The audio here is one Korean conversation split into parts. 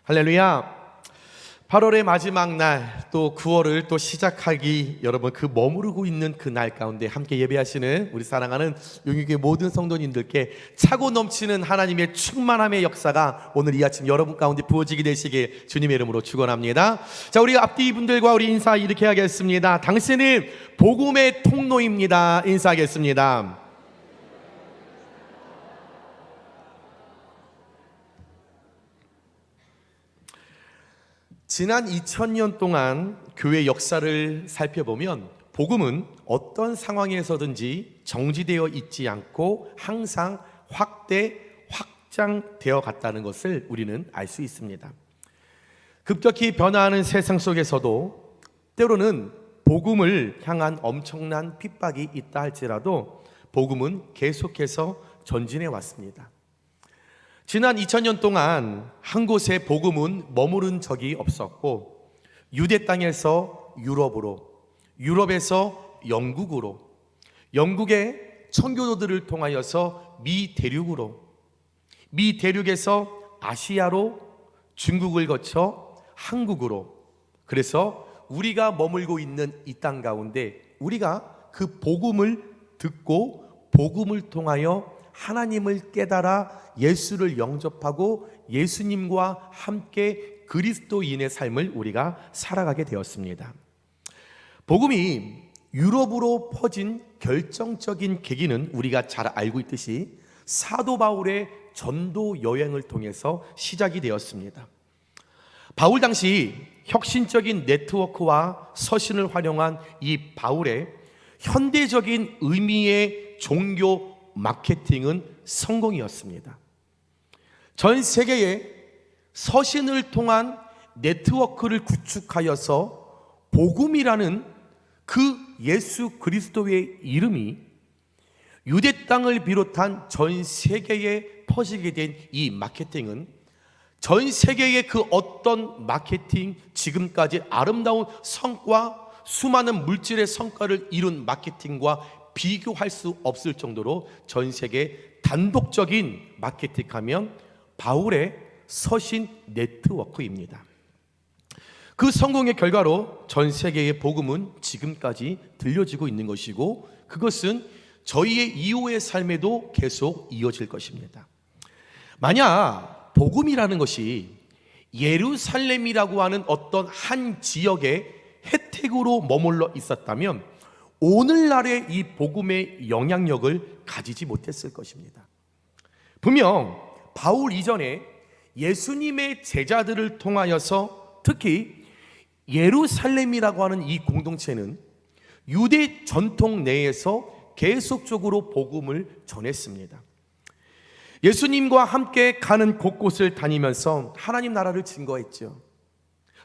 할렐루야. 8월의 마지막 날, 또 9월을 또 시작하기, 여러분 그 머무르고 있는 그 날 가운데 함께 예배하시는 우리 사랑하는 용육의 모든 성도님들께 차고 넘치는 하나님의 충만함의 역사가 오늘 이 아침 여러분 가운데 부어지게 되시길 주님의 이름으로 축원합니다. 자, 우리 앞뒤 분들과 우리 인사 이렇게 하겠습니다. 당신은 복음의 통로입니다. 인사하겠습니다. 지난 2000년 동안 교회 역사를 살펴보면 복음은 어떤 상황에서든지 정지되어 있지 않고 항상 확장되어 갔다는 것을 우리는 알 수 있습니다. 급격히 변화하는 세상 속에서도 때로는 복음을 향한 엄청난 핍박이 있다 할지라도 복음은 계속해서 전진해 왔습니다. 지난 2000년 동안 한 곳에 복음은 머무른 적이 없었고, 유대 땅에서 유럽으로, 유럽에서 영국으로, 영국의 청교도들을 통하여서 미 대륙으로, 미 대륙에서 아시아로, 중국을 거쳐 한국으로, 그래서 우리가 머물고 있는 이 땅 가운데 우리가 그 복음을 듣고 복음을 통하여 하나님을 깨달아 예수를 영접하고 예수님과 함께 그리스도인의 삶을 우리가 살아가게 되었습니다. 복음이 유럽으로 퍼진 결정적인 계기는 우리가 잘 알고 있듯이 사도 바울의 전도 여행을 통해서 시작이 되었습니다. 바울 당시 혁신적인 네트워크와 서신을 활용한 이 바울의 현대적인 의미의 종교 마케팅은 성공이었습니다. 전 세계에 서신을 통한 네트워크를 구축하여서 복음이라는 그 예수 그리스도의 이름이 유대 땅을 비롯한 전 세계에 퍼지게 된 이 마케팅은 전 세계의 그 어떤 마케팅, 지금까지 아름다운 성과, 수많은 물질의 성과를 이룬 마케팅과 비교할 수 없을 정도로 전 세계 단독적인 마케팅하면 바울의 서신 네트워크입니다. 그 성공의 결과로 전 세계의 복음은 지금까지 들려지고 있는 것이고, 그것은 저희의 이후의 삶에도 계속 이어질 것입니다. 만약 복음이라는 것이 예루살렘이라고 하는 어떤 한 지역의 혜택으로 머물러 있었다면 오늘날의 이 복음의 영향력을 가지지 못했을 것입니다. 분명 바울 이전에 예수님의 제자들을 통하여서 특히 예루살렘이라고 하는 이 공동체는 유대 전통 내에서 계속적으로 복음을 전했습니다. 예수님과 함께 가는 곳곳을 다니면서 하나님 나라를 증거했죠.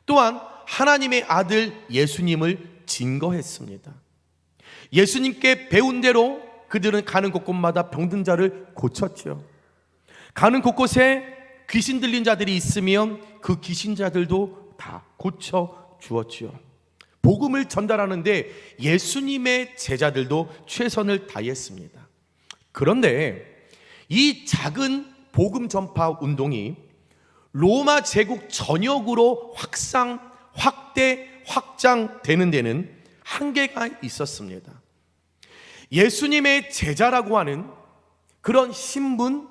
또한 하나님의 아들 예수님을 증거했습니다. 예수님께 배운 대로 그들은 가는 곳곳마다 병든 자를 고쳤죠. 가는 곳곳에 귀신 들린 자들이 있으면 그 귀신 자들도 다 고쳐 주었죠. 복음을 전달하는데 예수님의 제자들도 최선을 다했습니다. 그런데 이 작은 복음 전파 운동이 로마 제국 전역으로 확장되는 데는 한계가 있었습니다. 예수님의 제자라고 하는 그런 신분,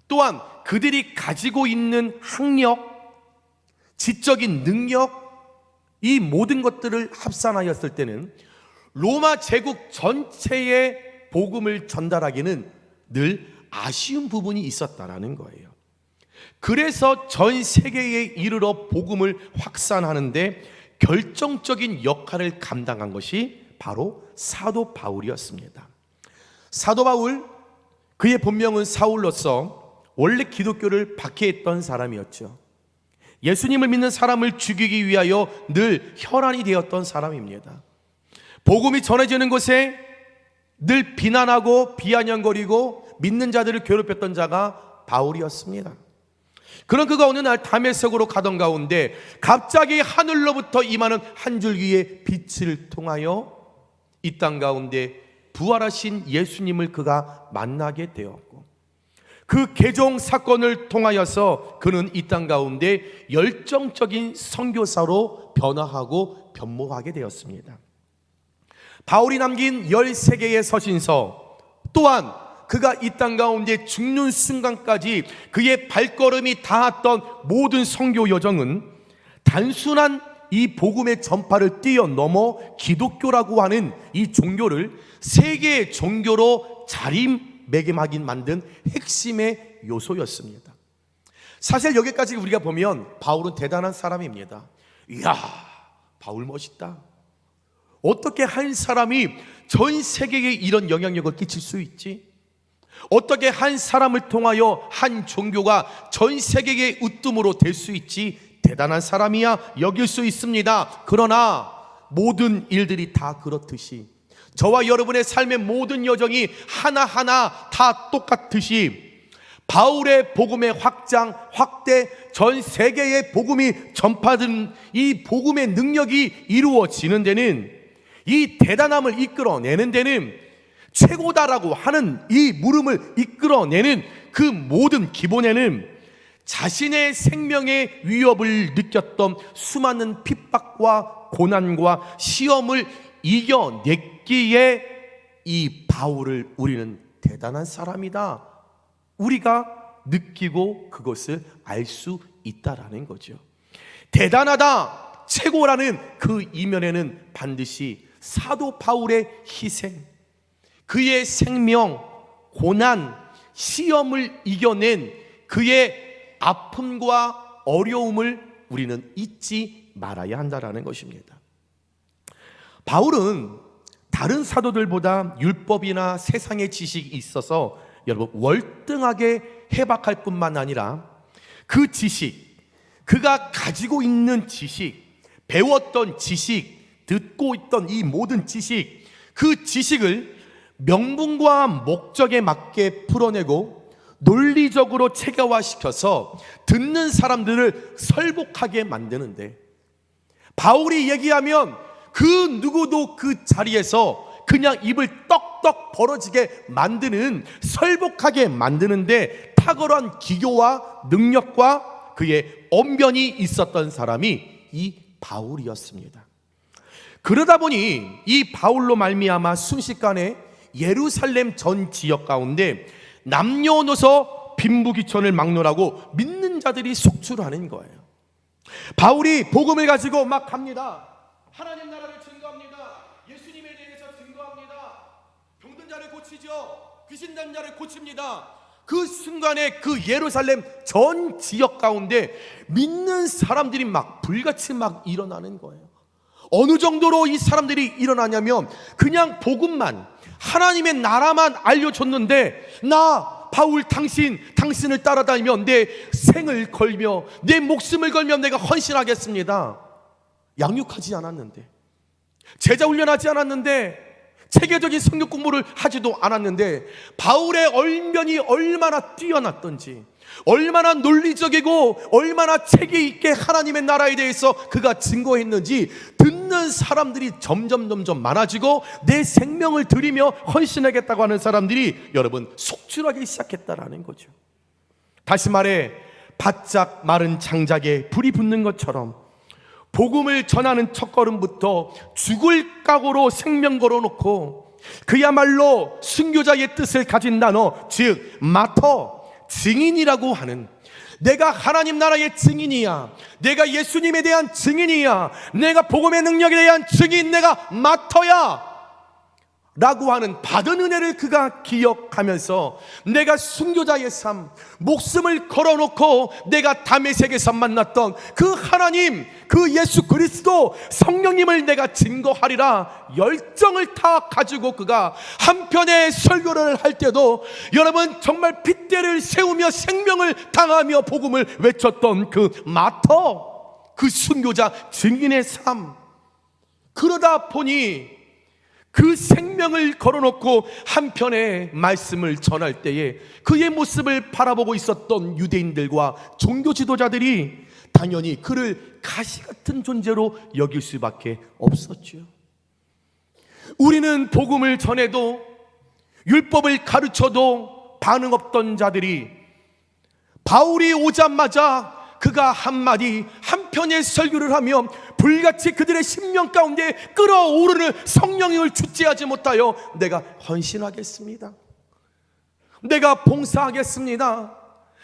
또한 그들이 가지고 있는 학력, 지적인 능력, 이 모든 것들을 합산하였을 때는 로마 제국 전체의 복음을 전달하기는 늘 아쉬운 부분이 있었다라는 거예요. 그래서 전 세계에 이르러 복음을 확산하는데 결정적인 역할을 감당한 것이 바로 사도 바울이었습니다. 사도 바울, 그의 본명은 사울로서 원래 기독교를 박해했던 사람이었죠. 예수님을 믿는 사람을 죽이기 위하여 늘 혈안이 되었던 사람입니다. 복음이 전해지는 곳에 늘 비난하고 비아냥거리고 믿는 자들을 괴롭혔던 자가 바울이었습니다. 그런 그가 어느 날 다메섹으로 가던 가운데 갑자기 하늘로부터 임하는 한 줄기의 빛을 통하여 이 땅 가운데 부활하신 예수님을 그가 만나게 되었고, 그 개종 사건을 통하여서 그는 이 땅 가운데 열정적인 선교사로 변화하고 변모하게 되었습니다. 바울이 남긴 13개의 서신서, 또한 그가 이 땅 가운데 죽는 순간까지 그의 발걸음이 닿았던 모든 선교 여정은 단순한 이 복음의 전파를 뛰어넘어 기독교라고 하는 이 종교를 세계의 종교로 자리매김하게 만든 핵심의 요소였습니다. 사실 여기까지 우리가 보면 바울은 대단한 사람입니다. 이야, 바울 멋있다. 어떻게 한 사람이 전 세계에 이런 영향력을 끼칠 수 있지? 어떻게 한 사람을 통하여 한 종교가 전 세계의 으뜸으로 될 수 있지? 대단한 사람이야 여길 수 있습니다. 그러나 모든 일들이 다 그렇듯이, 저와 여러분의 삶의 모든 여정이 하나하나 다 똑같듯이, 바울의 복음의 확장, 확대, 전 세계의 복음이 전파된 이 복음의 능력이 이루어지는 데는, 이 대단함을 이끌어내는 데는, 최고다라고 하는 이 물음을 이끌어내는 그 모든 기본에는 자신의 생명의 위협을 느꼈던 수많은 핍박과 고난과 시험을 이겨냈기에 이 바울을 우리는 대단한 사람이다, 우리가 느끼고 그것을 알 수 있다라는 거죠. 대단하다, 최고라는 그 이면에는 반드시 사도 바울의 희생, 그의 생명, 고난, 시험을 이겨낸 그의 아픔과 어려움을 우리는 잊지 말아야 한다라는 것입니다. 바울은 다른 사도들보다 율법이나 세상의 지식이 있어서 여러분 월등하게 해박할 뿐만 아니라 그 지식, 그가 가지고 있는 지식, 배웠던 지식, 듣고 있던 이 모든 지식, 그 지식을 명분과 목적에 맞게 풀어내고 논리적으로 체계화시켜서 듣는 사람들을 설복하게 만드는데, 바울이 얘기하면 그 누구도 그 자리에서 그냥 입을 떡떡 벌어지게 만드는, 설복하게 만드는데 탁월한 기교와 능력과 그의 언변이 있었던 사람이 이 바울이었습니다. 그러다 보니 이 바울로 말미암아 순식간에 예루살렘 전 지역 가운데 남녀노소 빈부귀천을 막론하고 믿는 자들이 속출하는 거예요. 바울이 복음을 가지고 막 갑니다. 하나님 나라를 증거합니다. 예수님에 대해서 증거합니다. 병든 자를 고치죠. 귀신 난 자를 고칩니다. 그 순간에 그 예루살렘 전 지역 가운데 믿는 사람들이 막 불같이 막 일어나는 거예요. 어느 정도로 이 사람들이 일어나냐면, 그냥 복음만, 하나님의 나라만 알려줬는데, 나 바울 당신을 따라다니며 내 생을 걸며 내 목숨을 걸며 내가 헌신하겠습니다. 양육하지 않았는데, 제자 훈련하지 않았는데, 체계적인 성경 공부를 하지도 않았는데, 바울의 언변이 얼마나 뛰어났던지, 얼마나 논리적이고 얼마나 체계 있게 하나님의 나라에 대해서 그가 증거했는지 듣는 사람들이 점점 많아지고, 내 생명을 드리며 헌신하겠다고 하는 사람들이 여러분 속출하기 시작했다라는 거죠. 다시 말해, 바짝 마른 장작에 불이 붙는 것처럼 복음을 전하는 첫걸음부터 죽을 각오로 생명 걸어놓고, 그야말로 순교자의 뜻을 가진 단어, 즉 마터, 증인이라고 하는, 내가 하나님 나라의 증인이야, 내가 예수님에 대한 증인이야, 내가 복음의 능력에 대한 증인, 내가 마터야 라고 하는 받은 은혜를 그가 기억하면서, 내가 순교자의 삶, 목숨을 걸어놓고 내가 다메섹에서 만났던 그 하나님, 그 예수 그리스도 성령님을 내가 증거하리라 열정을 다 가지고 그가 한편의 설교를 할 때도 여러분 정말 핏대를 세우며 생명을 당하며 복음을 외쳤던 그 마터, 그 순교자 증인의 삶. 그러다 보니 그 생명을 걸어놓고 한편의 말씀을 전할 때에 그의 모습을 바라보고 있었던 유대인들과 종교 지도자들이 당연히 그를 가시 같은 존재로 여길 수밖에 없었죠. 우리는 복음을 전해도 율법을 가르쳐도 반응 없던 자들이 바울이 오자마자 그가 한편의 설교를 하며 불같이 그들의 심령 가운데 끓어오르는 성령을 주체하지 못하여 내가 헌신하겠습니다, 내가 봉사하겠습니다,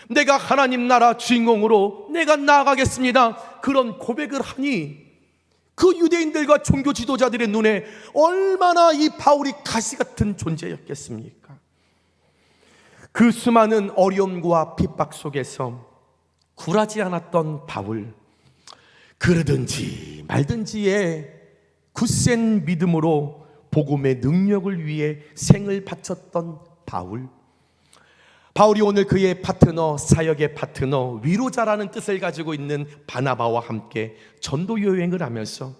내가 하나님 나라 주인공으로 내가 나아가겠습니다, 그런 고백을 하니 그 유대인들과 종교 지도자들의 눈에 얼마나 이 바울이 가시 같은 존재였겠습니까? 그 수많은 어려움과 핍박 속에서 굴하지 않았던 바울, 그러든지 말든지의 굳센 믿음으로 복음의 능력을 위해 생을 바쳤던 바울이 오늘 그의 파트너, 사역의 파트너, 위로자라는 뜻을 가지고 있는 바나바와 함께 전도 여행을 하면서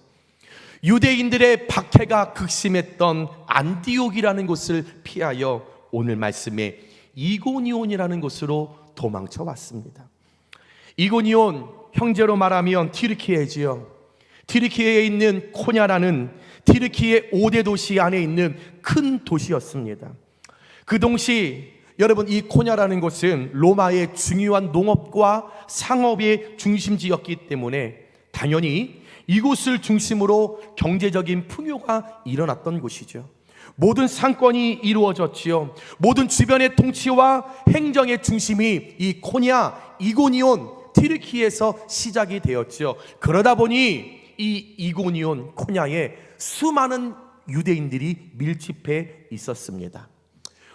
유대인들의 박해가 극심했던 안디옥이라는 곳을 피하여 오늘 말씀에 이고니온이라는 곳으로 도망쳐 왔습니다. 이고니온, 형제로 말하면 튀르키예지요. 튀르키예에 있는 코냐라는 튀르키예 5대 도시 안에 있는 큰 도시였습니다. 그 동시 여러분, 이 코냐라는 곳은 로마의 중요한 농업과 상업의 중심지였기 때문에 당연히 이곳을 중심으로 경제적인 풍요가 일어났던 곳이죠. 모든 상권이 이루어졌지요. 모든 주변의 통치와 행정의 중심이 이 코냐, 이고니온, 튀르키에서 시작이 되었죠. 그러다 보니 이 이고니온, 코냐에 수많은 유대인들이 밀집해 있었습니다.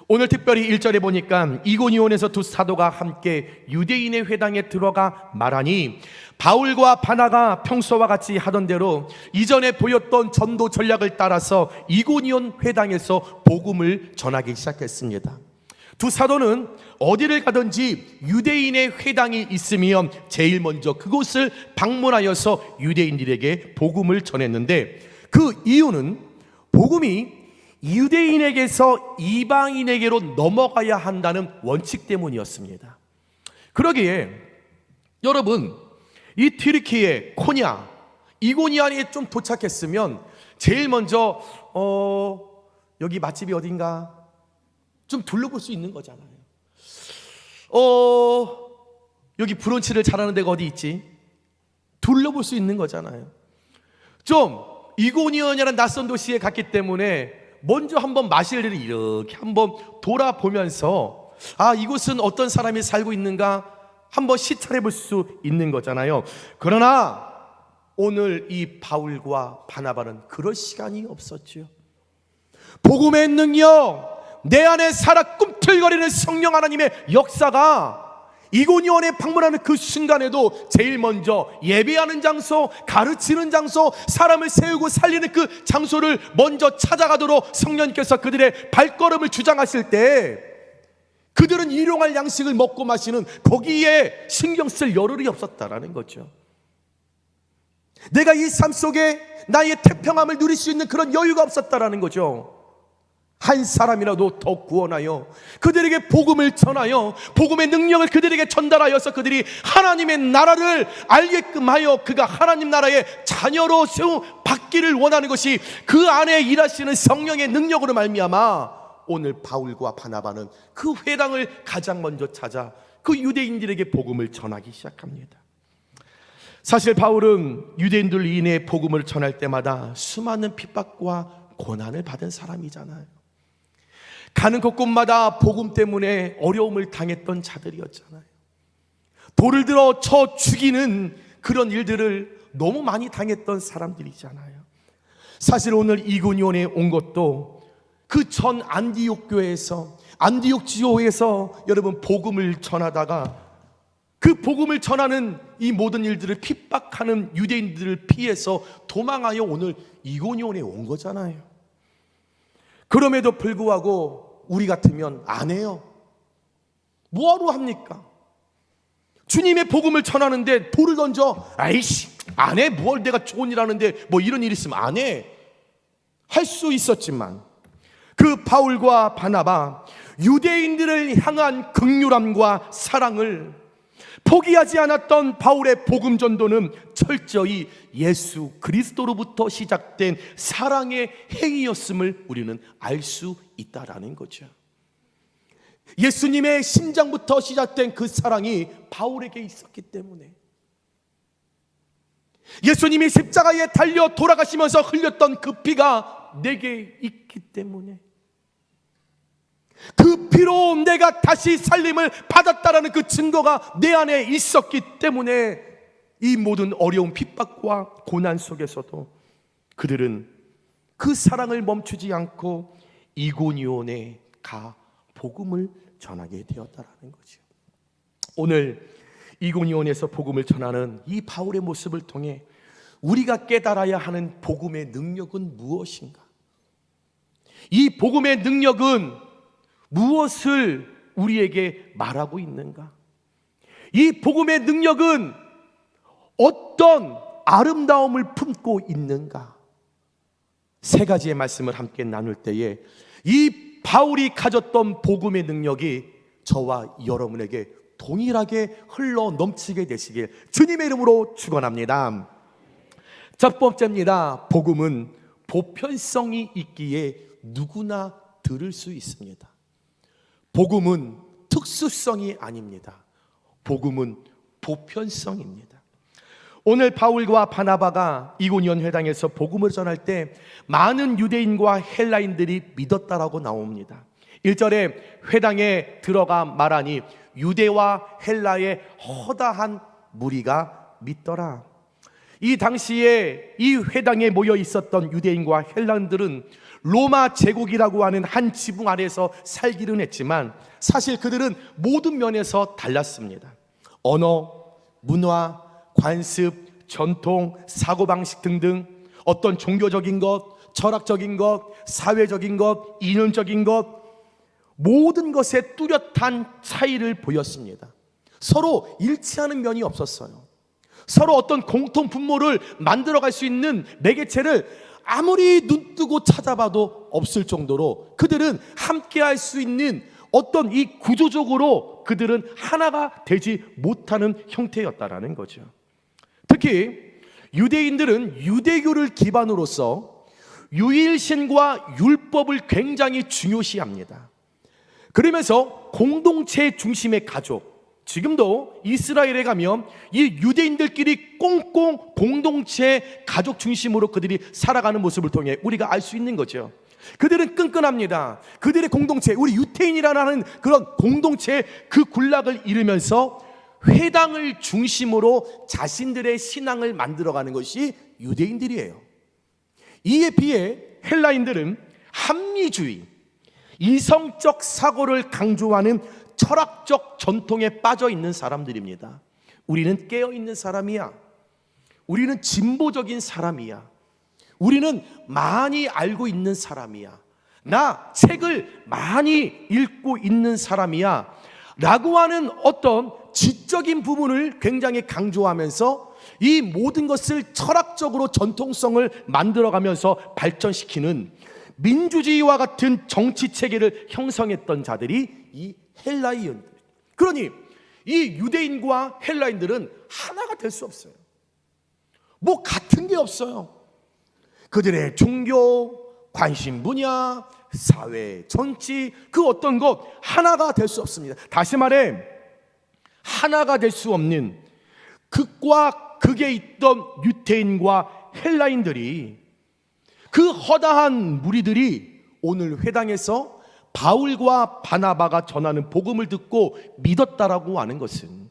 오늘 특별히 1절에 보니까 이고니온에서 두 사도가 함께 유대인의 회당에 들어가 말하니 바울과 바나가 평소와 같이 하던 대로 이전에 보였던 전도 전략을 따라서 이고니온 회당에서 복음을 전하기 시작했습니다. 두 사도는 어디를 가든지 유대인의 회당이 있으면 제일 먼저 그곳을 방문하여서 유대인들에게 복음을 전했는데, 그 이유는 복음이 유대인에게서 이방인에게로 넘어가야 한다는 원칙 때문이었습니다. 그러기에 여러분, 이 튀르키예, 코냐, 이고니온에 좀 도착했으면 제일 먼저 여기 맛집이 어딘가 좀 둘러볼 수 있는 거잖아요. 여기 브런치를 잘하는 데가 어디 있지? 둘러볼 수 있는 거잖아요. 좀 이고니온이라는 낯선 도시에 갔기 때문에 먼저 한번 마실 일을 이렇게 한번 돌아보면서 이곳은 어떤 사람이 살고 있는가 한번 시찰해 볼 수 있는 거잖아요. 그러나 오늘 이 바울과 바나바는 그럴 시간이 없었죠. 복음의 능력, 내 안에 살아 꿈틀거리는 성령 하나님의 역사가 이고니온에 방문하는 그 순간에도 제일 먼저 예배하는 장소, 가르치는 장소, 사람을 세우고 살리는 그 장소를 먼저 찾아가도록 성령님께서 그들의 발걸음을 주장하실 때 그들은 일용할 양식을 먹고 마시는 거기에 신경 쓸 여력이 없었다라는 거죠. 내가 이 삶 속에 나의 태평함을 누릴 수 있는 그런 여유가 없었다라는 거죠. 한 사람이라도 더 구원하여 그들에게 복음을 전하여 복음의 능력을 그들에게 전달하여서 그들이 하나님의 나라를 알게끔 하여 그가 하나님 나라의 자녀로 받기를 원하는 것이 그 안에 일하시는 성령의 능력으로 말미암아 오늘 바울과 바나바는 그 회당을 가장 먼저 찾아 그 유대인들에게 복음을 전하기 시작합니다. 사실 바울은 유대인들 인해 복음을 전할 때마다 수많은 핍박과 고난을 받은 사람이잖아요. 가는 곳곳마다 복음 때문에 어려움을 당했던 자들이었잖아요. 돌을 들어 쳐 죽이는 그런 일들을 너무 많이 당했던 사람들이잖아요. 사실 오늘 이고니온에 온 것도 그 전 안디옥 교회에서, 안디옥 지교에서 여러분 복음을 전하다가 그 복음을 전하는 이 모든 일들을 핍박하는 유대인들을 피해서 도망하여 오늘 이고니온에 온 거잖아요. 그럼에도 불구하고 우리 같으면 안 해요. 뭐하러 합니까? 주님의 복음을 전하는데 돌을 던져, 아이씨 안 해. 뭘 내가 좋은 일 하는데 뭐 이런 일 있으면 안 해. 할 수 있었지만 그 바울과 바나바, 유대인들을 향한 긍휼함과 사랑을 포기하지 않았던 바울의 복음 전도는 철저히 예수 그리스도로부터 시작된 사랑의 행위였음을 우리는 알 수 있다라는 거죠. 예수님의 심장부터 시작된 그 사랑이 바울에게 있었기 때문에, 예수님이 십자가에 달려 돌아가시면서 흘렸던 그 피가 내게 있기 때문에, 그 피로 내가 다시 살림을 받았다라는 그 증거가 내 안에 있었기 때문에, 이 모든 어려운 핍박과 고난 속에서도 그들은 그 사랑을 멈추지 않고 이고니온에 가 복음을 전하게 되었다라는 거죠. 오늘 이고니온에서 복음을 전하는 이 바울의 모습을 통해 우리가 깨달아야 하는 복음의 능력은 무엇인가? 이 복음의 능력은 무엇을 우리에게 말하고 있는가? 이 복음의 능력은 어떤 아름다움을 품고 있는가? 세 가지의 말씀을 함께 나눌 때에 이 바울이 가졌던 복음의 능력이 저와 여러분에게 동일하게 흘러 넘치게 되시길 주님의 이름으로 축원합니다. 첫 번째입니다. 복음은 보편성이 있기에 누구나 들을 수 있습니다. 복음은 특수성이 아닙니다. 복음은 보편성입니다. 오늘 바울과 바나바가 이고니온 회당에서 복음을 전할 때 많은 유대인과 헬라인들이 믿었다라고 나옵니다. 1절에 회당에 들어가 말하니 유대와 헬라의 허다한 무리가 믿더라. 이 당시에 이 회당에 모여 있었던 유대인과 헬라인들은 로마 제국이라고 하는 한 지붕 아래에서 살기는 했지만 사실 그들은 모든 면에서 달랐습니다. 언어, 문화, 관습, 전통, 사고방식 등등 어떤 종교적인 것, 철학적인 것, 사회적인 것, 이념적인 것, 모든 것에 뚜렷한 차이를 보였습니다. 서로 일치하는 면이 없었어요. 서로 어떤 공통 분모를 만들어갈 수 있는 매개체를 아무리 눈뜨고 찾아봐도 없을 정도로 그들은 함께할 수 있는 어떤 이 구조적으로 그들은 하나가 되지 못하는 형태였다라는 거죠. 특히 유대인들은 유대교를 기반으로서 유일신과 율법을 굉장히 중요시합니다. 그러면서 공동체 중심의 가족, 지금도 이스라엘에 가면 이 유대인들끼리 꽁꽁 공동체 가족 중심으로 그들이 살아가는 모습을 통해 우리가 알 수 있는 거죠. 그들은 끈끈합니다. 그들의 공동체, 우리 유태인이라는 그런 공동체 그 군락을 이루면서 회당을 중심으로 자신들의 신앙을 만들어가는 것이 유대인들이에요. 이에 비해 헬라인들은 합리주의, 이성적 사고를 강조하는 철학적 전통에 빠져 있는 사람들입니다. 우리는 깨어있는 사람이야. 우리는 진보적인 사람이야. 우리는 많이 알고 있는 사람이야. 나 책을 많이 읽고 있는 사람이야 라고 하는 어떤 지적인 부분을 굉장히 강조하면서 이 모든 것을 철학적으로 전통성을 만들어가면서 발전시키는 민주주의와 같은 정치 체계를 형성했던 자들이 이 헬라인들. 그러니 이 유대인과 헬라인들은 하나가 될 수 없어요. 뭐 같은 게 없어요. 그들의 종교, 관심 분야, 사회, 정치, 그 어떤 것 하나가 될 수 없습니다. 다시 말해 하나가 될 수 없는 극과 극에 있던 유대인과 헬라인들이, 그 허다한 무리들이 오늘 회당에서 바울과 바나바가 전하는 복음을 듣고 믿었다라고 하는 것은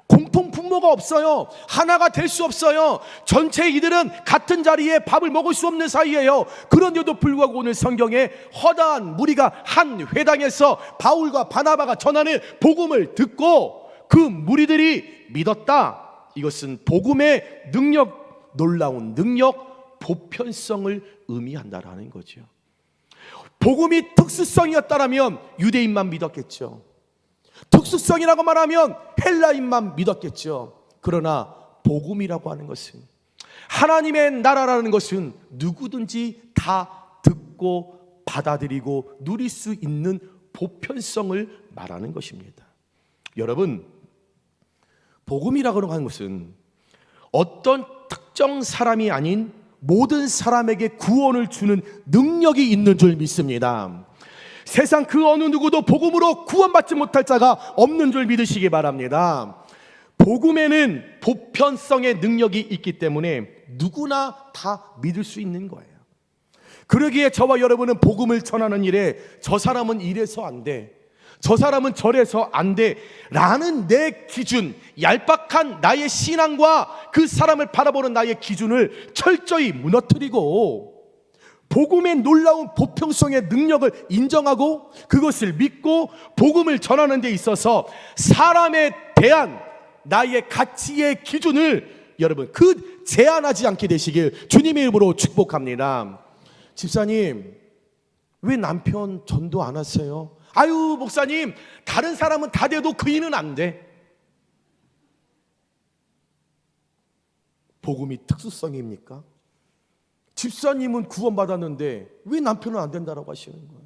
공통 분모가 없어요. 하나가 될 수 없어요. 전체 이들은 같은 자리에 밥을 먹을 수 없는 사이예요. 그런데도 불구하고 오늘 성경에 허다한 무리가 한 회당에서 바울과 바나바가 전하는 복음을 듣고 그 무리들이 믿었다. 이것은 복음의 능력, 놀라운 능력, 보편성을 의미한다라는 거죠. 복음이 특수성이었다라면 유대인만 믿었겠죠. 특수성이라고 말하면 헬라인만 믿었겠죠. 그러나 복음이라고 하는 것은, 하나님의 나라라는 것은 누구든지 다 듣고 받아들이고 누릴 수 있는 보편성을 말하는 것입니다. 여러분, 복음이라고 하는 것은 어떤 특정 사람이 아닌 모든 사람에게 구원을 주는 능력이 있는 줄 믿습니다. 세상 그 어느 누구도 복음으로 구원받지 못할 자가 없는 줄 믿으시기 바랍니다. 복음에는 보편성의 능력이 있기 때문에 누구나 다 믿을 수 있는 거예요. 그러기에 저와 여러분은 복음을 전하는 일에 저 사람은 이래서 안 돼, 저 사람은 저래서 안 돼 라는 내 기준, 얄팍한 나의 신앙과 그 사람을 바라보는 나의 기준을 철저히 무너뜨리고 복음의 놀라운 보편성의 능력을 인정하고 그것을 믿고 복음을 전하는 데 있어서 사람에 대한 나의 가치의 기준을 여러분 제한하지 않게 되시길 주님의 이름으로 축복합니다. 집사님, 왜 남편 전도 안 하세요? 아유, 목사님, 다른 사람은 다 돼도 그이는 안 돼. 복음이 특수성입니까? 집사님은 구원받았는데 왜 남편은 안 된다라고 하시는 거예요?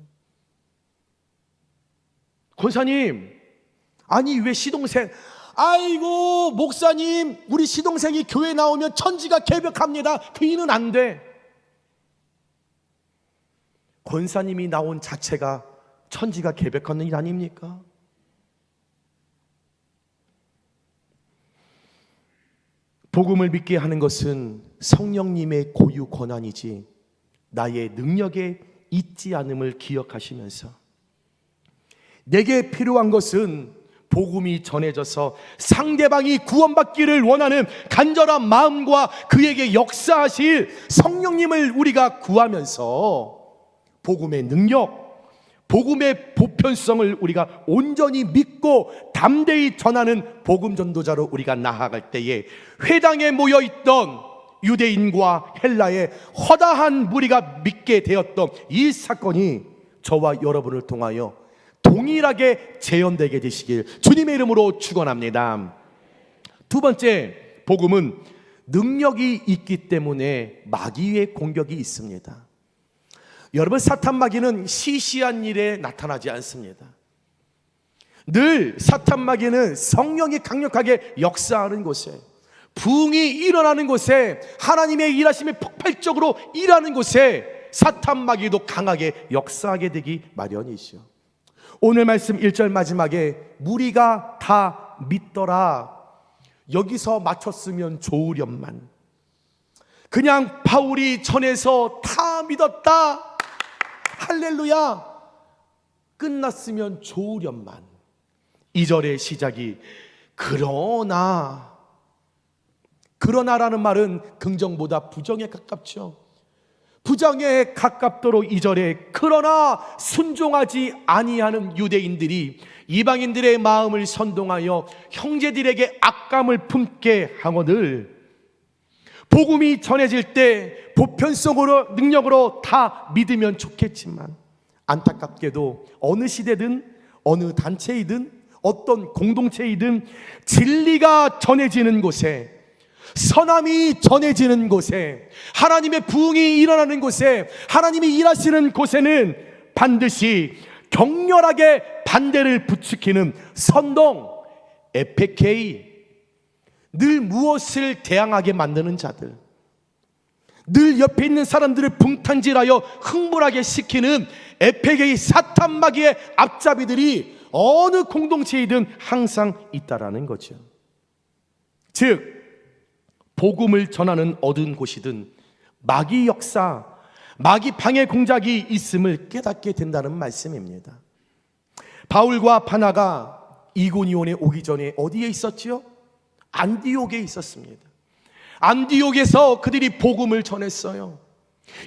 권사님, 아니 왜 시동생, 아이고 목사님, 우리 시동생이 교회 나오면 천지가 개벽합니다. 그이는 안 돼. 권사님이 나온 자체가 천지가 개벽하는 일 아닙니까? 복음을 믿게 하는 것은 성령님의 고유 권한이지 나의 능력에 있지 않음을 기억하시면서 내게 필요한 것은 복음이 전해져서 상대방이 구원받기를 원하는 간절한 마음과 그에게 역사하실 성령님을 우리가 구하면서 복음의 능력, 복음의 보편성을 우리가 온전히 믿고 담대히 전하는 복음 전도자로 우리가 나아갈 때에 회당에 모여있던 유대인과 헬라의 허다한 무리가 믿게 되었던 이 사건이 저와 여러분을 통하여 동일하게 재현되게 되시길 주님의 이름으로 축원합니다. 두 번째, 복음은 능력이 있기 때문에 마귀의 공격이 있습니다. 여러분, 사탄 마귀는 시시한 일에 나타나지 않습니다. 늘 사탄 마귀는 성령이 강력하게 역사하는 곳에, 부흥이 일어나는 곳에, 하나님의 일하심이 폭발적으로 일하는 곳에 사탄 마귀도 강하게 역사하게 되기 마련이죠. 오늘 말씀 1절 마지막에 무리가 다 믿더라, 여기서 맞췄으면 좋으련만, 그냥 바울이 전해서 다 믿었다, 할렐루야, 끝났으면 좋으련만. 2절의 시작이 그러나라는 말은 긍정보다 부정에 가깝죠. 부정에 가깝도록 2절에 그러나 순종하지 아니하는 유대인들이 이방인들의 마음을 선동하여 형제들에게 악감을 품게 하거늘, 복음이 전해질 때 보편성으로 능력으로 다 믿으면 좋겠지만 안타깝게도 어느 시대든 어느 단체이든 어떤 공동체이든 진리가 전해지는 곳에, 선함이 전해지는 곳에, 하나님의 부흥이 일어나는 곳에, 하나님이 일하시는 곳에는 반드시 격렬하게 반대를 부추기는 선동, 에페케이, 늘 무엇을 대항하게 만드는 자들, 늘 옆에 있는 사람들을 붕탄질하여 흥분하게 시키는 에페게이 사탄 마귀의 앞잡이들이 어느 공동체이든 항상 있다라는 거죠. 즉 복음을 전하는 어두운 곳이든 마귀 역사, 마귀 방해 공작이 있음을 깨닫게 된다는 말씀입니다. 바울과 바나가 이고니온에 오기 전에 어디에 있었지요? 안디옥에 있었습니다. 안디옥에서 그들이 복음을 전했어요.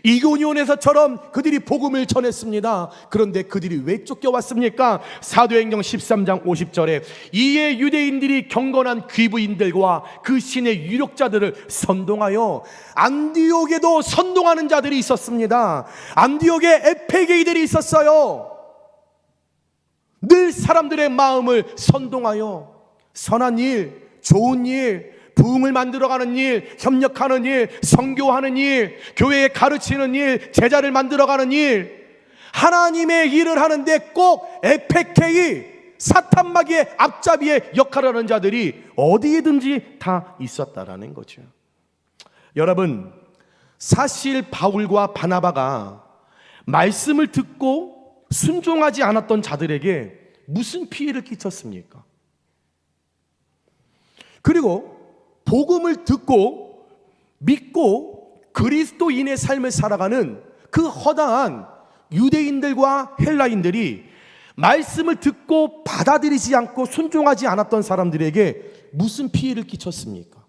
이고니온에서처럼 그들이 복음을 전했습니다. 그런데 그들이 왜 쫓겨왔습니까? 사도행전 13장 50절에 이에 유대인들이 경건한 귀부인들과 그 신의 유력자들을 선동하여, 안디옥에도 선동하는 자들이 있었습니다. 안디옥에 에페게이들이 있었어요. 늘 사람들의 마음을 선동하여 선한 일, 좋은 일, 부흥을 만들어가는 일, 협력하는 일, 선교하는 일, 교회에 가르치는 일, 제자를 만들어가는 일, 하나님의 일을 하는데 꼭 에페케이, 사탄 마귀의 앞잡이의 역할을 하는 자들이 어디에든지 다 있었다라는 거죠. 여러분, 사실 바울과 바나바가 말씀을 듣고 순종하지 않았던 자들에게 무슨 피해를 끼쳤습니까? 그리고 복음을 듣고 믿고 그리스도인의 삶을 살아가는 그 허다한 유대인들과 헬라인들이 말씀을 듣고 받아들이지 않고 순종하지 않았던 사람들에게 무슨 피해를 끼쳤습니까?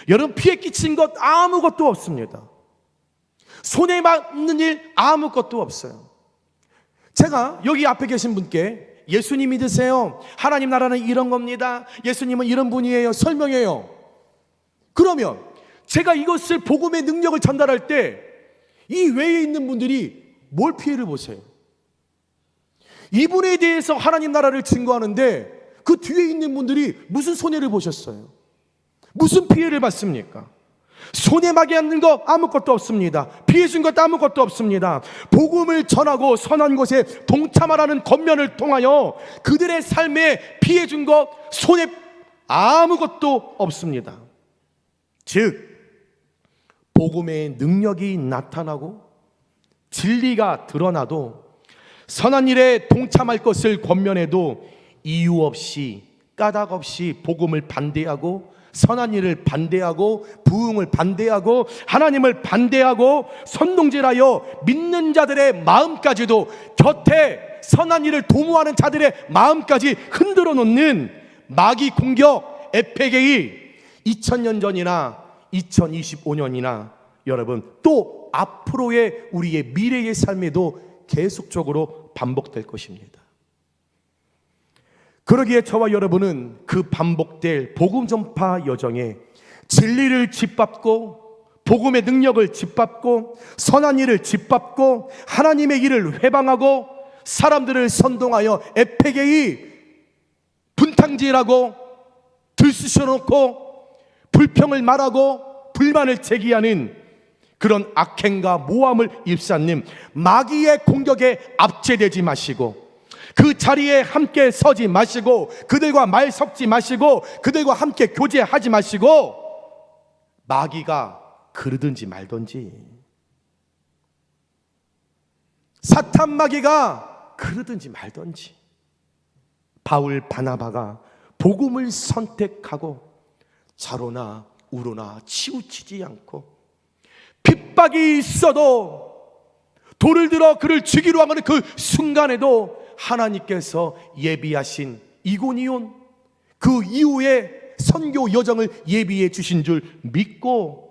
여러분, 피해 끼친 것 아무것도 없습니다. 손해 맞는 일 아무것도 없어요. 제가 여기 앞에 계신 분께 예수님 믿으세요, 하나님 나라는 이런 겁니다, 예수님은 이런 분이에요 설명해요. 그러면 제가 이것을 복음의 능력을 전달할 때 이 외에 있는 분들이 뭘 피해를 보세요? 이분에 대해서 하나님 나라를 증거하는데 그 뒤에 있는 분들이 무슨 손해를 보셨어요? 무슨 피해를 받습니까? 손해나게 하는 것 아무것도 없습니다. 피해 준 것 아무것도 없습니다. 복음을 전하고 선한 것에 동참하라는 권면을 통하여 그들의 삶에 피해 준 것, 손해 아무것도 없습니다. 즉 복음의 능력이 나타나고 진리가 드러나도 선한 일에 동참할 것을 권면해도 이유 없이 까닭 없이 복음을 반대하고 선한 일을 반대하고 부흥을 반대하고 하나님을 반대하고 선동질하여 믿는 자들의 마음까지도, 곁에 선한 일을 도모하는 자들의 마음까지 흔들어 놓는 마귀 공격 에페게이 2000년 전이나 2025년이나 여러분 또 앞으로의 우리의 미래의 삶에도 계속적으로 반복될 것입니다. 그러기에 저와 여러분은 그 반복될 복음 전파 여정에 진리를 짓밟고 복음의 능력을 짓밟고 선한 일을 짓밟고 하나님의 일을 회방하고 사람들을 선동하여 에페게이 분탕질하고 들쑤셔놓고 불평을 말하고 불만을 제기하는 그런 악행과 모함을 일삼는 마귀의 공격에 압제되지 마시고 그 자리에 함께 서지 마시고 그들과 말 섞지 마시고 그들과 함께 교제하지 마시고 마귀가 그러든지 말든지, 사탄 마귀가 그러든지 말든지, 바울 바나바가 복음을 선택하고 좌로나 우로나 치우치지 않고 핍박이 있어도 돌을 들어 그를 죽이려 하는 그 순간에도 하나님께서 예비하신 이고니온 그 이후에 선교 여정을 예비해 주신 줄 믿고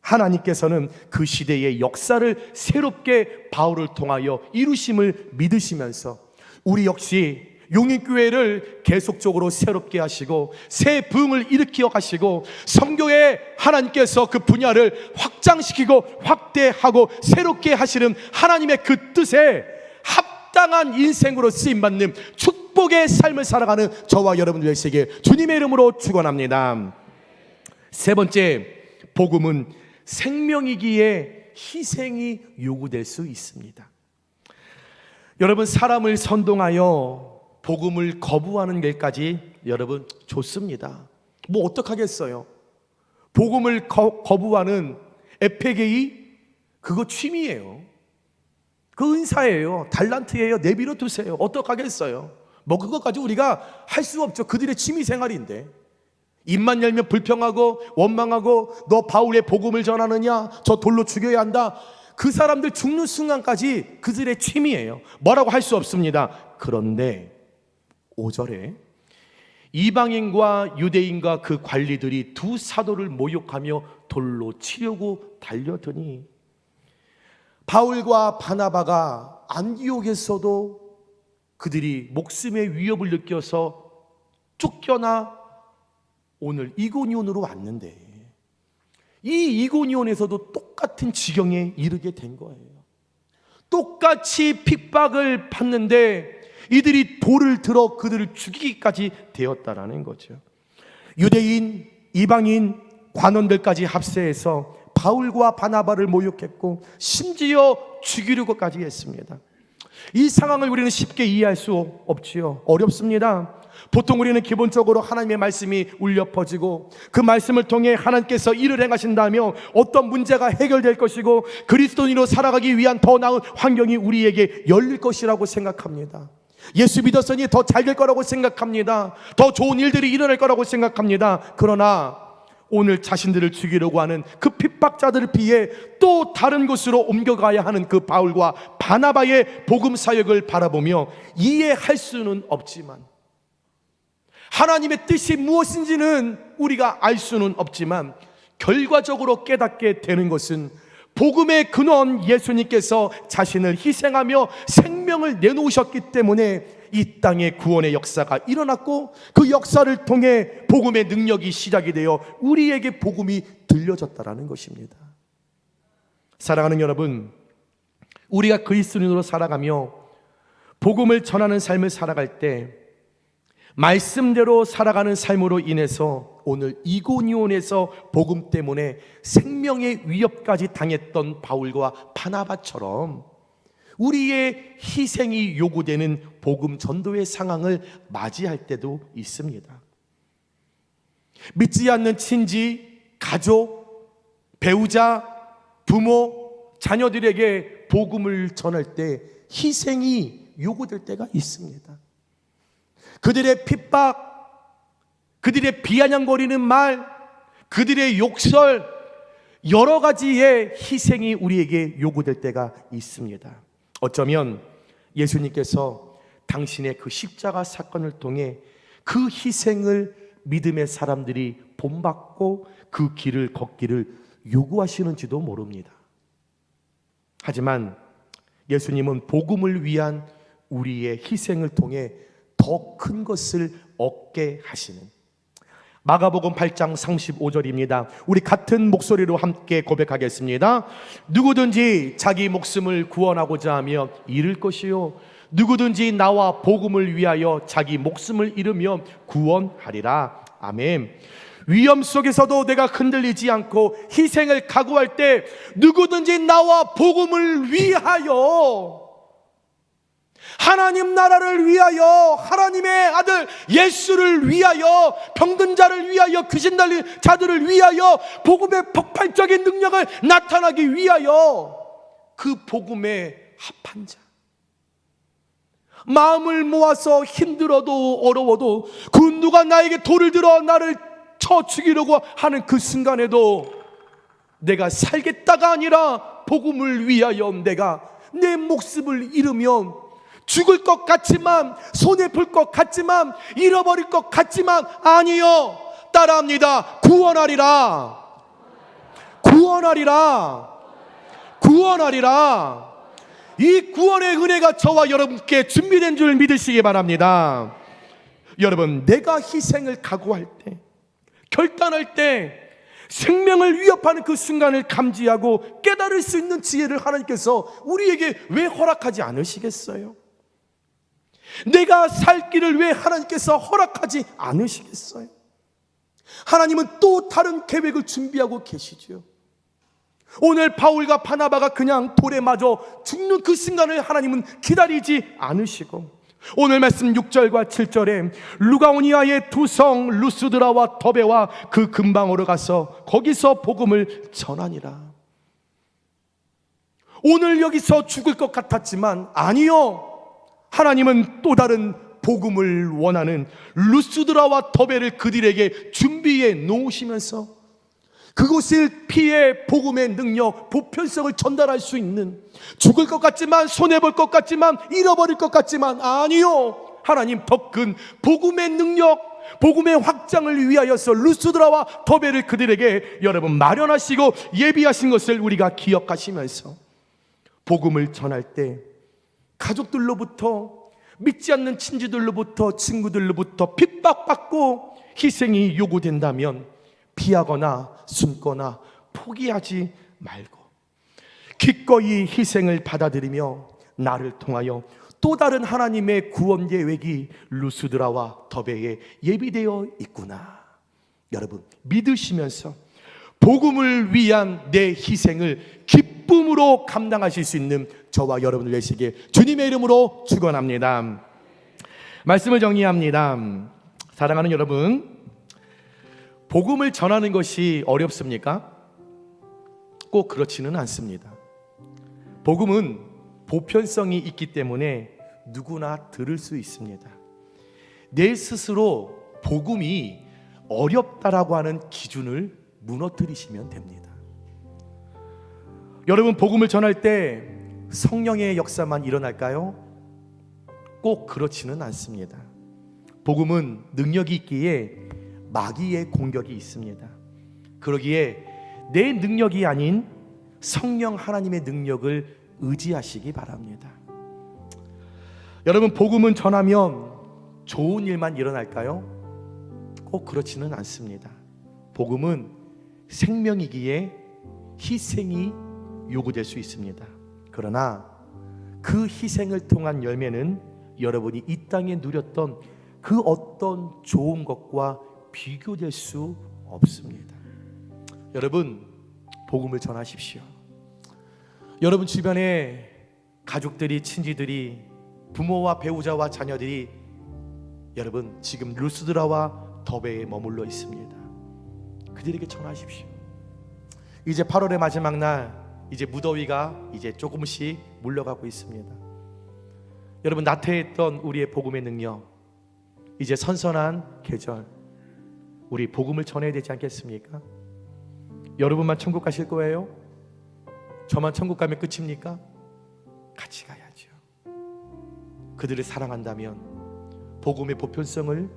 하나님께서는 그 시대의 역사를 새롭게 바울을 통하여 이루심을 믿으시면서 우리 역시 용인교회를 계속적으로 새롭게 하시고 새 부흥을 일으켜 가시고 선교에 하나님께서 그 분야를 확장시키고 확대하고 새롭게 하시는 하나님의 그 뜻에 합당한 인생으로 쓰임받는 축복의 삶을 살아가는 저와 여러분 되시기를 주님의 이름으로 축원합니다. 세 번째, 복음은 생명이기에 희생이 요구될 수 있습니다. 여러분, 사람을 선동하여 복음을 거부하는 길까지 여러분 좋습니다. 뭐 어떡하겠어요? 복음을 거부하는 에페게이 그거 취미예요. 그 은사예요. 달란트예요. 내비로 두세요. 어떡하겠어요? 뭐 그것까지 우리가 할 수 없죠. 그들의 취미 생활인데 입만 열면 불평하고 원망하고 너 바울의 복음을 전하느냐, 저 돌로 죽여야 한다. 그 사람들 죽는 순간까지 그들의 취미예요. 뭐라고 할 수 없습니다. 그런데 5절에 이방인과 유대인과 그 관리들이 두 사도를 모욕하며 돌로 치려고 달려드니 바울과 바나바가 안디옥에서도 그들이 목숨의 위협을 느껴서 쫓겨나 오늘 이고니온으로 왔는데 이 이고니온에서도 똑같은 지경에 이르게 된 거예요. 똑같이 핍박을 받는데 이들이 돌을 들어 그들을 죽이기까지 되었다라는 거죠. 유대인, 이방인, 관원들까지 합세해서 바울과 바나바를 모욕했고 심지어 죽이려고까지 했습니다. 이 상황을 우리는 쉽게 이해할 수 없지요. 어렵습니다. 보통 우리는 기본적으로 하나님의 말씀이 울려 퍼지고 그 말씀을 통해 하나님께서 일을 행하신다며 어떤 문제가 해결될 것이고 그리스도인으로 살아가기 위한 더 나은 환경이 우리에게 열릴 것이라고 생각합니다. 예수 믿었으니 더 잘 될 거라고 생각합니다. 더 좋은 일들이 일어날 거라고 생각합니다. 그러나 오늘 자신들을 죽이려고 하는 그 핍박자들을 피해 또 다른 곳으로 옮겨가야 하는 그 바울과 바나바의 복음 사역을 바라보며 이해할 수는 없지만, 하나님의 뜻이 무엇인지는 우리가 알 수는 없지만, 결과적으로 깨닫게 되는 것은 복음의 근원 예수님께서 자신을 희생하며 생명을 내놓으셨기 때문에 이 땅의 구원의 역사가 일어났고, 그 역사를 통해 복음의 능력이 시작이 되어 우리에게 복음이 들려졌다라는 것입니다. 사랑하는 여러분, 우리가 그리스도인으로 살아가며 복음을 전하는 삶을 살아갈 때 말씀대로 살아가는 삶으로 인해서 오늘 이고니온에서 복음 때문에 생명의 위협까지 당했던 바울과 바나바처럼 우리의 희생이 요구되는 복음 전도의 상황을 맞이할 때도 있습니다. 믿지 않는 친지, 가족, 배우자, 부모, 자녀들에게 복음을 전할 때 희생이 요구될 때가 있습니다. 그들의 핍박, 그들의 비아냥거리는 말, 그들의 욕설, 여러 가지의 희생이 우리에게 요구될 때가 있습니다. 어쩌면 예수님께서 당신의 그 십자가 사건을 통해 그 희생을 믿음의 사람들이 본받고 그 길을 걷기를 요구하시는지도 모릅니다. 하지만 예수님은 복음을 위한 우리의 희생을 통해 더 큰 것을 얻게 하시는, 마가복음 8장 35절입니다. 우리 같은 목소리로 함께 고백하겠습니다. 누구든지 자기 목숨을 구원하고자 하며 잃을 것이요, 누구든지 나와 복음을 위하여 자기 목숨을 잃으며 구원하리라. 아멘. 위험 속에서도 내가 흔들리지 않고 희생을 각오할 때 누구든지 나와 복음을 위하여, 하나님 나라를 위하여, 하나님의 아들 예수를 위하여, 병든 자를 위하여, 귀신 들린 자들을 위하여, 복음의 폭발적인 능력을 나타나기 위하여 그 복음에 합한 자, 마음을 모아서 힘들어도 어려워도 그 누가 나에게 돌을 들어 나를 쳐 죽이려고 하는 그 순간에도 내가 살겠다가 아니라 복음을 위하여 내가 내 목숨을 잃으면, 죽을 것 같지만, 손해볼 것 같지만, 잃어버릴 것 같지만, 아니요, 따라합니다. 구원하리라. 구원하리라. 구원하리라. 이 구원의 은혜가 저와 여러분께 준비된 줄 믿으시기 바랍니다. 여러분, 내가 희생을 각오할 때, 결단할 때 생명을 위협하는 그 순간을 감지하고 깨달을 수 있는 지혜를 하나님께서 우리에게 왜 허락하지 않으시겠어요? 내가 살 길을 왜 하나님께서 허락하지 않으시겠어요? 하나님은 또 다른 계획을 준비하고 계시죠. 오늘 바울과 바나바가 그냥 돌에 맞아 죽는 그 순간을 하나님은 기다리지 않으시고, 오늘 말씀 6절과 7절에 루가오니아의 두 성 루스드라와 더베와 그 근방으로 가서 거기서 복음을 전하니라. 오늘 여기서 죽을 것 같았지만 아니요, 하나님은 또 다른 복음을 원하는 루스드라와 더베를 그들에게 준비해 놓으시면서 그곳을 피해 복음의 능력, 보편성을 전달할 수 있는, 죽을 것 같지만, 손해볼 것 같지만, 잃어버릴 것 같지만 아니요, 하나님 더 큰 복음의 능력, 복음의 확장을 위하여서 루스드라와 더베를 그들에게 여러분 마련하시고 예비하신 것을 우리가 기억하시면서 복음을 전할 때 가족들로부터, 믿지 않는 친지들로부터, 친구들로부터 핍박받고 희생이 요구된다면 피하거나 숨거나 포기하지 말고 기꺼이 희생을 받아들이며 나를 통하여 또 다른 하나님의 구원 계획이 루스드라와 더베에 예비되어 있구나, 여러분 믿으시면서 복음을 위한 내 희생을 기쁨으로 감당하실 수 있는 저와 여러분들 되시길 주님의 이름으로 축원합니다. 말씀을 정리합니다. 사랑하는 여러분, 복음을 전하는 것이 어렵습니까? 꼭 그렇지는 않습니다. 복음은 보편성이 있기 때문에 누구나 들을 수 있습니다. 내 스스로 복음이 어렵다라고 하는 기준을 무너뜨리시면 됩니다. 여러분, 복음을 전할 때 성령의 역사만 일어날까요? 꼭 그렇지는 않습니다. 복음은 능력이 있기에 마귀의 공격이 있습니다. 그러기에 내 능력이 아닌 성령 하나님의 능력을 의지하시기 바랍니다. 여러분, 복음은 전하면 좋은 일만 일어날까요? 꼭 그렇지는 않습니다. 복음은 생명이기에 희생이 요구될 수 있습니다. 그러나 그 희생을 통한 열매는 여러분이 이 땅에 누렸던 그 어떤 좋은 것과 비교될 수 없습니다. 여러분, 복음을 전하십시오. 여러분 주변에 가족들이, 친지들이, 부모와 배우자와 자녀들이 여러분 지금 루스드라와 더베에 머물러 있습니다. 그들에게 전하십시오. 이제 8월의 마지막 날, 이제 무더위가 이제 조금씩 물러가고 있습니다. 여러분, 나태했던 우리의 복음의 능력, 이제 선선한 계절, 우리 복음을 전해야 되지 않겠습니까? 여러분만 천국 가실 거예요? 저만 천국 가면 끝입니까? 같이 가야죠. 그들을 사랑한다면 복음의 보편성을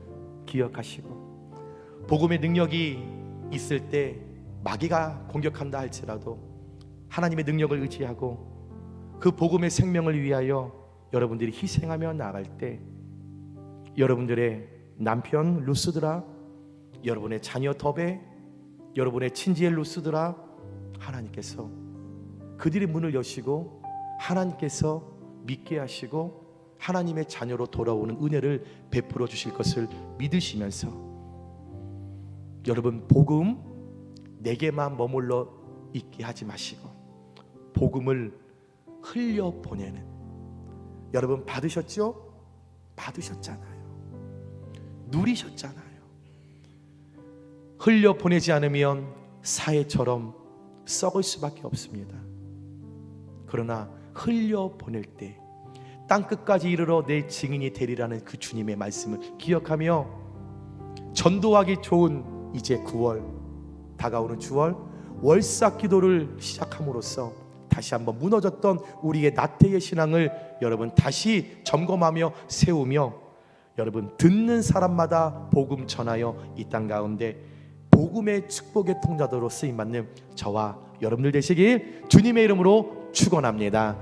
기억하시고, 복음의 능력이 있을 때 마귀가 공격한다 할지라도 하나님의 능력을 의지하고 그 복음의 생명을 위하여 여러분들이 희생하며 나아갈 때 여러분들의 남편 루스드라, 여러분의 자녀 더베, 여러분의 친지의 루스드라, 하나님께서 그들의 문을 여시고 하나님께서 믿게 하시고 하나님의 자녀로 돌아오는 은혜를 베풀어 주실 것을 믿으시면서, 여러분, 복음 내게만 머물러 있게 하지 마시고 복음을 흘려 보내는, 여러분 받으셨죠? 받으셨잖아요. 누리셨잖아요. 흘려 보내지 않으면 사해처럼 썩을 수밖에 없습니다. 그러나 흘려 보낼 때 땅 끝까지 이르러 내 증인이 되리라는 그 주님의 말씀을 기억하며 전도하기 좋은 이제 9월, 다가오는 9월 월삭 기도를 시작함으로써 다시 한번 무너졌던 우리의 나태의 신앙을 여러분 다시 점검하며 세우며, 여러분 듣는 사람마다 복음 전하여 이 땅 가운데 복음의 축복의 통자도로 쓰임받는 저와 여러분들 되시길 주님의 이름으로 축원합니다.